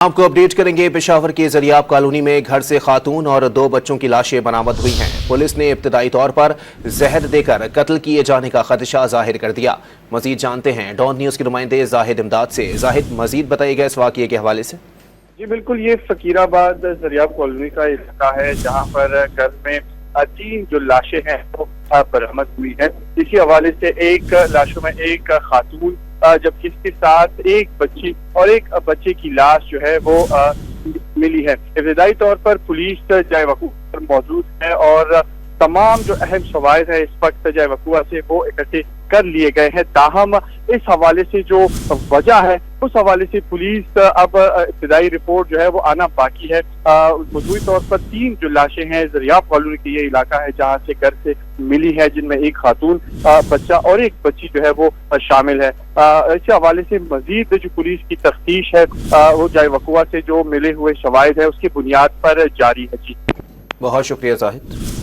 आपको अपडेट करेंगे। पेशावर के जरियाब कॉलोनी में घर से खातून और 2 बच्चों की लाशें बरामद हुई हैं। पुलिस ने इब्तदाई तौर पर जहर देकर कत्ल किए जाने का खदशा जाहिर कर दिया। मजीद जानते हैं डॉन न्यूज के नुमाइंदे जाहिद इमदाद से। जाहिद, मजीद बताइएगा इस वाक़ये के हवाले से। जी बिल्कुल, ये फकीराबाद जरियाब कॉलोनी का इलाका है जहाँ पर घर में 3 जो लाशें हैं वो बरामद हुई है। इसी हवाले से एक लाशों में एक खातून जबकि इसके साथ एक बच्ची और एक बच्चे की लाश जो है वो मिली है। इब्तदाई तौर पर पुलिस जाए वकूआ पर मौजूद है और तमाम जो अहम शवाहिद है इस वक्त जाए वकूआ से वो इकट्ठे कर लिए गए हैं। ताहम इस हवाले से जो वजह है उस हवाले से पुलिस अब इब्तदाई रिपोर्ट जो है वो आना बाकी है। मजबूरी तौर पर 3 जो लाशें हैं जरियाब कॉलोनी की ये इलाका है जहाँ से घर से मिली है, जिनमें एक खातून, बच्चा और एक बच्ची जो है वो शामिल है। इस हवाले से मजीद जो पुलिस की तफ्तीश है वो जाए वकूआ से जो मिले हुए शवाहिद है उसकी बुनियाद पर जारी है। जी बहुत शुक्रिया जाहिद।